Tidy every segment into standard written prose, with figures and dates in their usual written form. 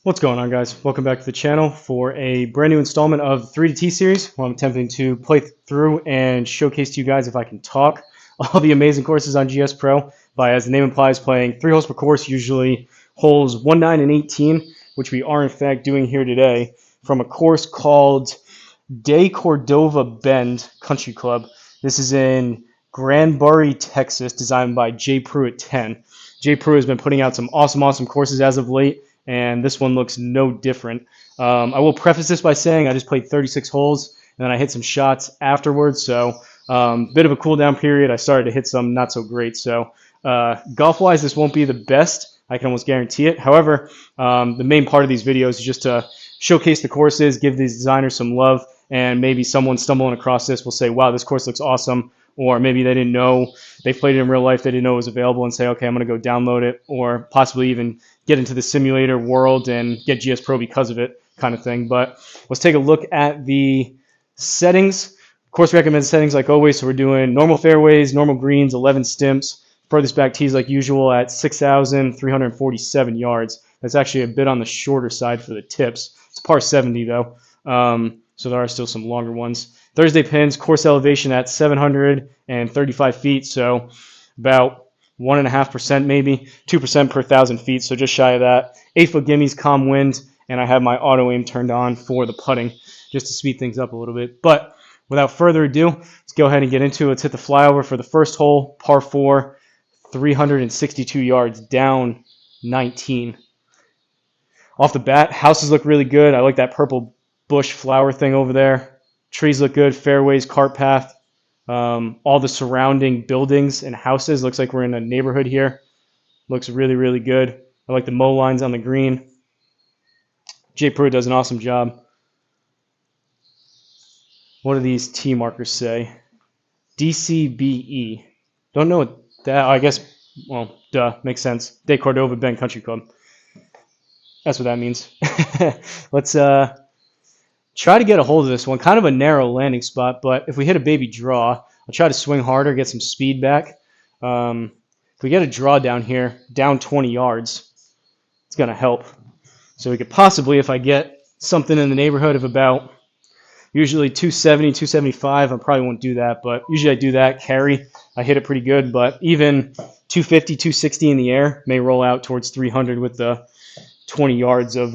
What's going on, guys? Welcome back to the channel for a brand new installment of the 3 to T series where I'm attempting to play through and showcase to you guys, if I can talk, all the amazing courses on GSPro by, as the name implies, playing 3 holes per course, usually holes 1, 9, and 18, which we are in fact doing here today from a course called DeCordova Bend Country Club. This is in Granbury, Texas, designed by GSPro at 10. GSPro has been putting out some awesome courses as of late, and this one looks no different. I will preface this by saying I just played 36 holes, and then I hit some shots afterwards, so bit of a cool down period. I started to hit some not so great, so golf-wise, this won't be the best. I can almost guarantee it. However, the main part of these videos is just to showcase the courses, give these designers some love, and maybe someone stumbling across this will say, wow, this course looks awesome. Or maybe they didn't know, they played it in real life, they didn't know it was available, and say, okay, I'm going to go download it, or possibly even get into the simulator world and get GSPro because of it, kind of thing. But let's take a look at the settings. Course recommended settings like always, so we're doing normal fairways, normal greens, 11 stimps, furthest back tees like usual at 6,347 yards. That's actually a bit on the shorter side for the tips. It's par 70 though, so there are still some longer ones. Thursday pins, course elevation at 735 feet, so about 1.5% maybe, 2% per 1,000 feet, so just shy of that. 8-foot gimmies, calm wind, and I have my auto aim turned on for the putting just to speed things up a little bit. But without further ado, let's go ahead and get into it. Let's hit the flyover for the first hole, par 4, 362 yards, down 19. Off the bat, houses look really good. I like that purple bush flower thing over there. Trees look good, fairways, cart path, all the surrounding buildings and houses. Looks like we're in a neighborhood here. Looks really good. I like the mow lines on the green. GSPro does an awesome job. What do these T markers say? DCBE. Don't know what that, I guess, well, duh, makes sense. DeCordova Bend Country Club. That's what that means. Let's try to get a hold of this one. Kind of a narrow landing spot, but if we hit a baby draw, I'll try to swing harder, get some speed back. If we get a draw down here, down 20 yards, it's going to help. So we could possibly, if I get something in the neighborhood of about usually 270, 275, I probably won't do that, but usually I do that, carry. I hit it pretty good, but even 250, 260 in the air may roll out towards 300 with the 20 yards of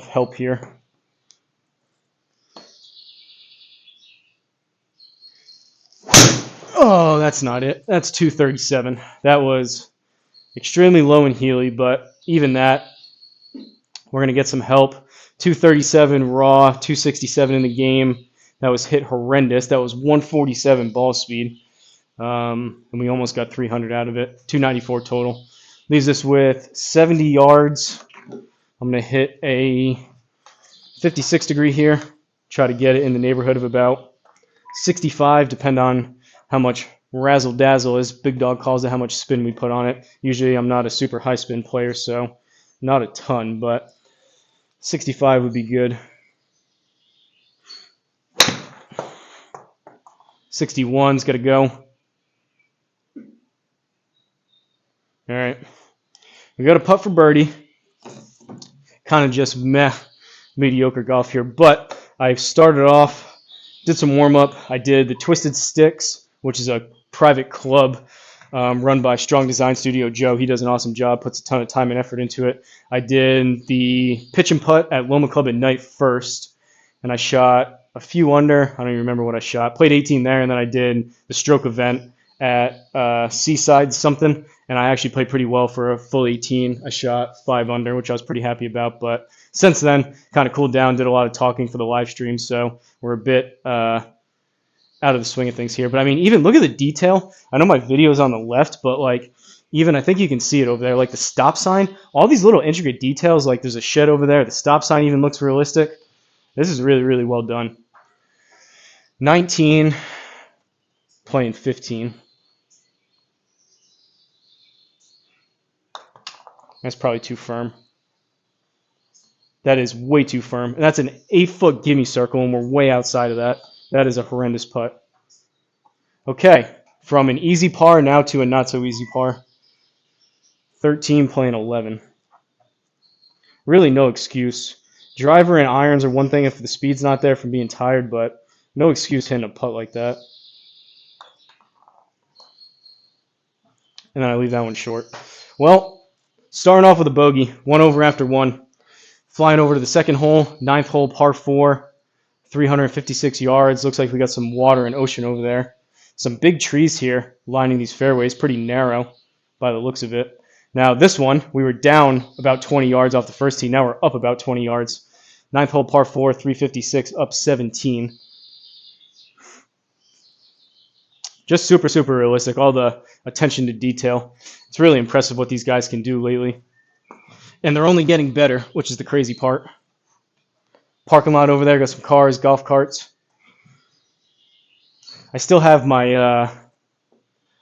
help here. Oh, that's not it. That's 237. That was extremely low and heely, but even that, we're going to get some help. 237 raw, 267 in the game. That was hit horrendous. That was 147 ball speed, and we almost got 300 out of it. 294 total. Leaves us with 70 yards. I'm going to hit a 56 degree here. Try to get it in the neighborhood of about 65, depend on how much razzle dazzle, as Big Dog calls it, how much spin we put on it. Usually I'm not a super high spin player, so not a ton, but 65 would be good. 61's got to go. All right. We got a putt for birdie. Kind of just mediocre golf here, but I started off, did some warm-up. I did the Twisted Sticks, which is a private club run by Strong Design Studio Joe. He does an awesome job, puts a ton of time and effort into it. I did the pitch and putt at Loma Club at night first, and I shot a few under. I don't even remember what I shot. Played 18 there, and then I did the stroke event at Seaside something, and I actually played pretty well for a full 18. I shot 5 under, which I was pretty happy about, but since then, kind of cooled down, did a lot of talking for the live stream, so we're a bit out of the swing of things here. But I mean, even look at the detail. I know my video is on the left, but like, even I think you can see it over there, like the stop sign, all these little intricate details, like there's a shed over there, the stop sign even looks realistic. This is really well done. 19, playing 15. That's probably too firm. That is way too firm. And that's an 8-foot gimme circle, and we're way outside of that. That is a horrendous putt. Okay, from an easy par now to a not so easy par. 13 playing 11. Really no excuse. Driver and irons are one thing if the speed's not there from being tired, but no excuse hitting a putt like that. And then I leave that one short. Well, starting off with a bogey, 1 over after 1. Flying over to the second hole, 9th hole, par 4, 356 yards. Looks like we got some water and ocean over there. Some big trees here lining these fairways, pretty narrow by the looks of it. Now this one, we were down about 20 yards off the first tee. Now we're up about 20 yards. 9th hole, par 4, 356, up 17. Just super, super realistic. All the attention to detail. It's really impressive what these guys can do lately. And they're only getting better, which is the crazy part. Parking lot over there, got some cars, golf carts. I still have my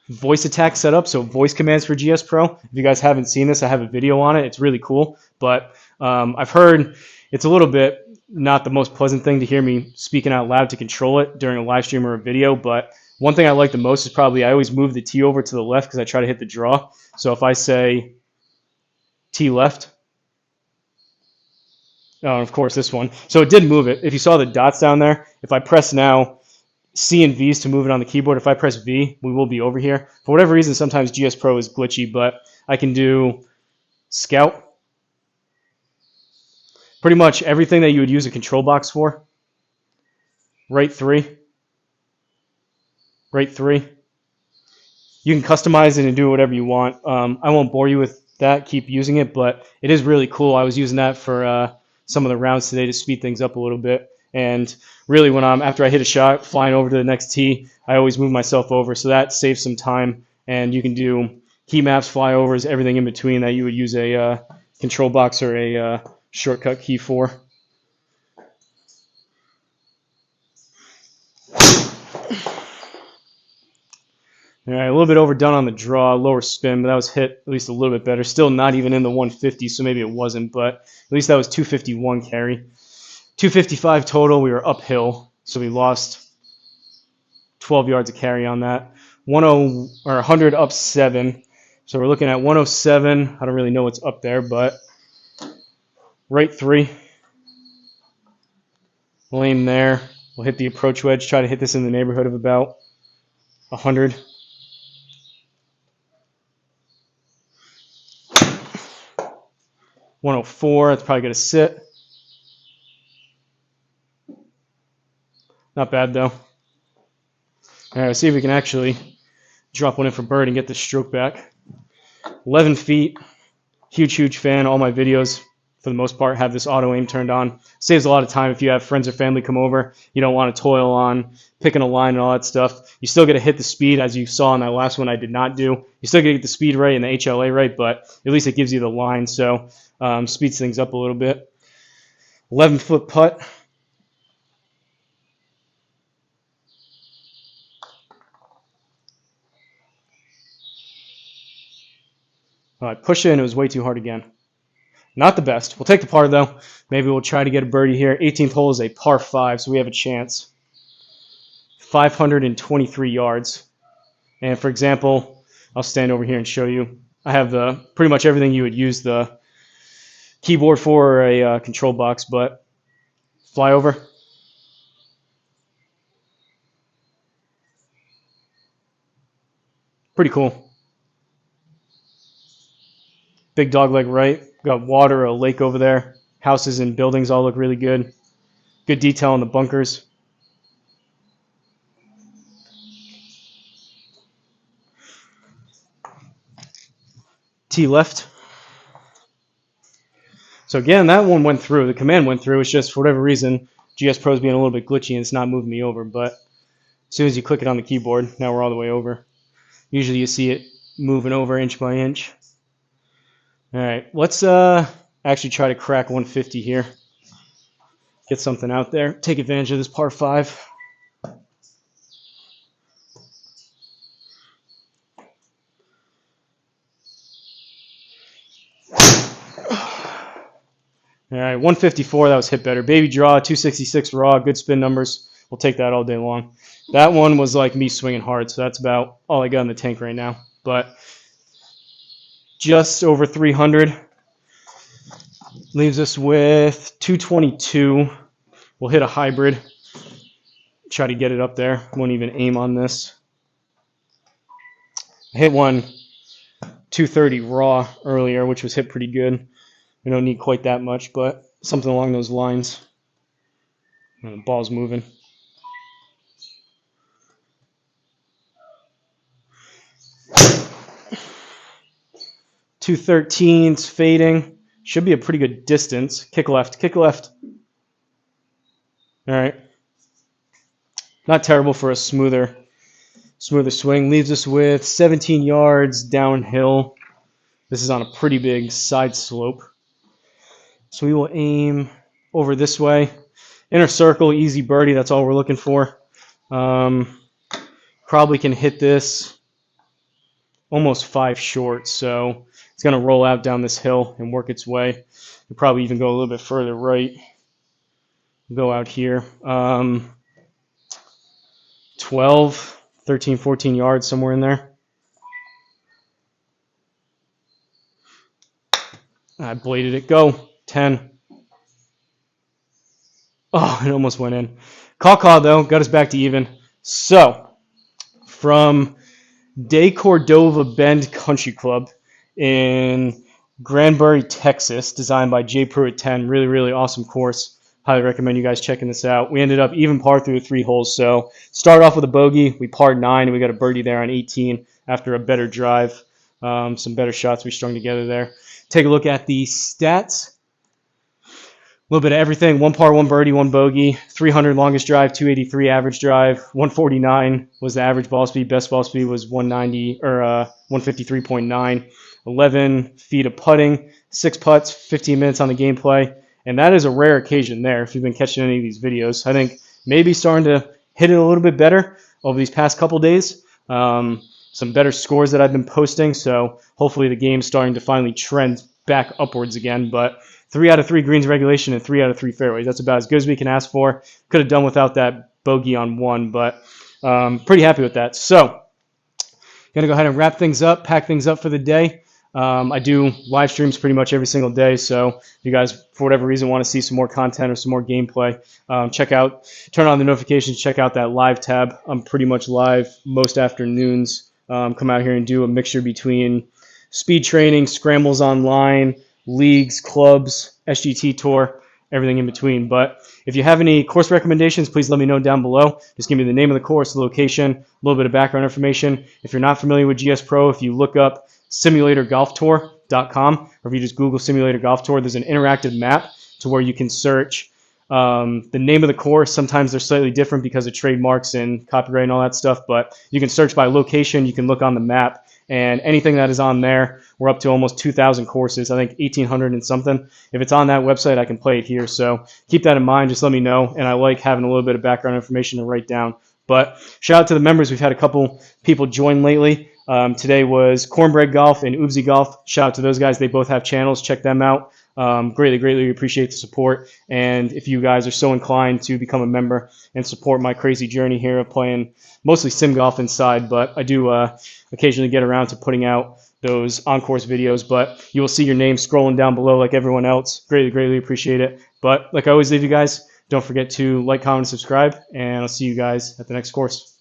voice attack set up, so voice commands for GSPro. If you guys haven't seen this, I have a video on it. It's really cool, but I've heard it's a little bit not the most pleasant thing to hear me speaking out loud to control it during a live stream or a video, but one thing I like the most is probably I always move the tee over to the left because I try to hit the draw. So if I say tee left, oh, and of course this one. So it did move it. If you saw the dots down there, if I press now C and V's to move it on the keyboard, if I press V, we will be over here. For whatever reason, sometimes GSPro is glitchy, but I can do Scout. Pretty much everything that you would use a control box for. Right 3. Right 3. You can customize it and do whatever you want. I won't bore you with that. Keep using it, but it is really cool. I was using that for some of the rounds today to speed things up a little bit. And really, when after I hit a shot, flying over to the next tee, I always move myself over, so that saves some time. And you can do key maps, flyovers, everything in between that you would use a control box or a shortcut key for. All right, a little bit overdone on the draw, lower spin, but that was hit at least a little bit better. Still not even in the 150, so maybe it wasn't, but at least that was 251 carry. 255 total. We were uphill, so we lost 12 yards of carry on that. 100 up 7, so we're looking at 107. I don't really know what's up there, but right 3. Lane there. We'll hit the approach wedge. Try to hit this in the neighborhood of about 100. .104, that's probably going to sit. Not bad, though. All right, let's see if we can actually drop one in for bird and get the stroke back. 11 feet. Huge, huge fan. All my videos, for the most part, have this auto aim turned on. Saves a lot of time if you have friends or family come over. You don't want to toil on picking a line and all that stuff. You still get to hit the speed, as you saw in that last one I did not do. You still get to get the speed right and the HLA right, but at least it gives you the line, so speeds things up a little bit. 11-foot putt. I pushed it and it was way too hard again. Not the best. We'll take the par, though. Maybe we'll try to get a birdie here. 18th hole is a par 5, so we have a chance. 523 yards. And for example, I'll stand over here and show you. I have pretty much everything you would use the keyboard for or a control box, but fly over. Pretty cool. Big dog leg right. Got water, a lake over there. Houses and buildings all look really good. Good detail on the bunkers. Tee left. So again, that one went through. The command went through. It's just for whatever reason, GSPro is being a little bit glitchy and it's not moving me over. But as soon as you click it on the keyboard, now we're all the way over. Usually you see it moving over inch by inch. All right, let's actually try to crack 150 here. Get something out there. Take advantage of this par 5. All right, 154, that was hit better. Baby draw, 266 raw, good spin numbers. We'll take that all day long. That one was like me swinging hard, so that's about all I got in the tank right now. But just over 300. Leaves us with 222. We'll hit a hybrid. Try to get it up there. Won't even aim on this. I hit one 230 raw earlier, which was hit pretty good. We don't need quite that much, but something along those lines. And the ball's moving. .213's fading. Should be a pretty good distance. Kick left, kick left. All right. Not terrible for a smoother swing. Leaves us with 17 yards downhill. This is on a pretty big side slope. So we will aim over this way. Inner circle, easy birdie. That's all we're looking for. Probably can hit this almost 5 short. So it's going to roll out down this hill and work its way. We'll probably even go a little bit further right. Go out here. 12, 13, 14 yards, somewhere in there. I bladed it. Go. 10. Oh, it almost went in. Caw, though. Got us back to even. So, from DeCordova Bend Country Club in Granbury, Texas, designed by GSPro at 10. Really, really awesome course. Highly recommend you guys checking this out. We ended up even par through 3 holes. So start off with a bogey. We parred 9, and we got a birdie there on 18 after a better drive. Some better shots we strung together there. Take a look at the stats. A little bit of everything. 1 par, 1 birdie, 1 bogey. 300 longest drive, 283 average drive. 149 was the average ball speed. Best ball speed was 190 or 153.9. 11 feet of putting. 6 putts, 15 minutes on the gameplay. And that is a rare occasion there if you've been catching any of these videos. I think maybe starting to hit it a little bit better over these past couple days. Some better scores that I've been posting, so hopefully the game's starting to finally trend back upwards again. But 3 out of 3 greens regulation and 3 out of 3 fairways. That's about as good as we can ask for. Could have done without that bogey on 1, but pretty happy with that. So, going to go ahead and wrap things up, pack things up for the day. I do live streams pretty much every single day, so if you guys, for whatever reason, want to see some more content or some more gameplay, turn on the notifications, check out that live tab. I'm pretty much live most afternoons. Come out here and do a mixture between speed training, scrambles online, leagues, clubs, SGT Tour, everything in between. But if you have any course recommendations, please let me know down below. Just give me the name of the course, the location, a little bit of background information. If you're not familiar with GSPro, if you look up simulatorgolftour.com, or if you just Google Simulator Golf Tour, there's an interactive map to where you can search the name of the course. Sometimes they're slightly different because of trademarks and copyright and all that stuff, but you can search by location. You can look on the map, and anything that is on there, we're up to almost 2,000 courses, I think 1,800 and something. If it's on that website, I can play it here. So keep that in mind. Just let me know, and I like having a little bit of background information to write down. But shout out to the members. We've had a couple people join lately. Today was Cornbread Golf and Oopsie Golf. Shout out to those guys. They both have channels. Check them out. Greatly appreciate the support. And if you guys are so inclined to become a member and support my crazy journey here of playing mostly sim golf inside, but I do occasionally get around to putting out those on-course videos. But you will see your name scrolling down below like everyone else. Greatly appreciate it. But like I always leave you guys, don't forget to like, comment, and subscribe. And I'll see you guys at the next course.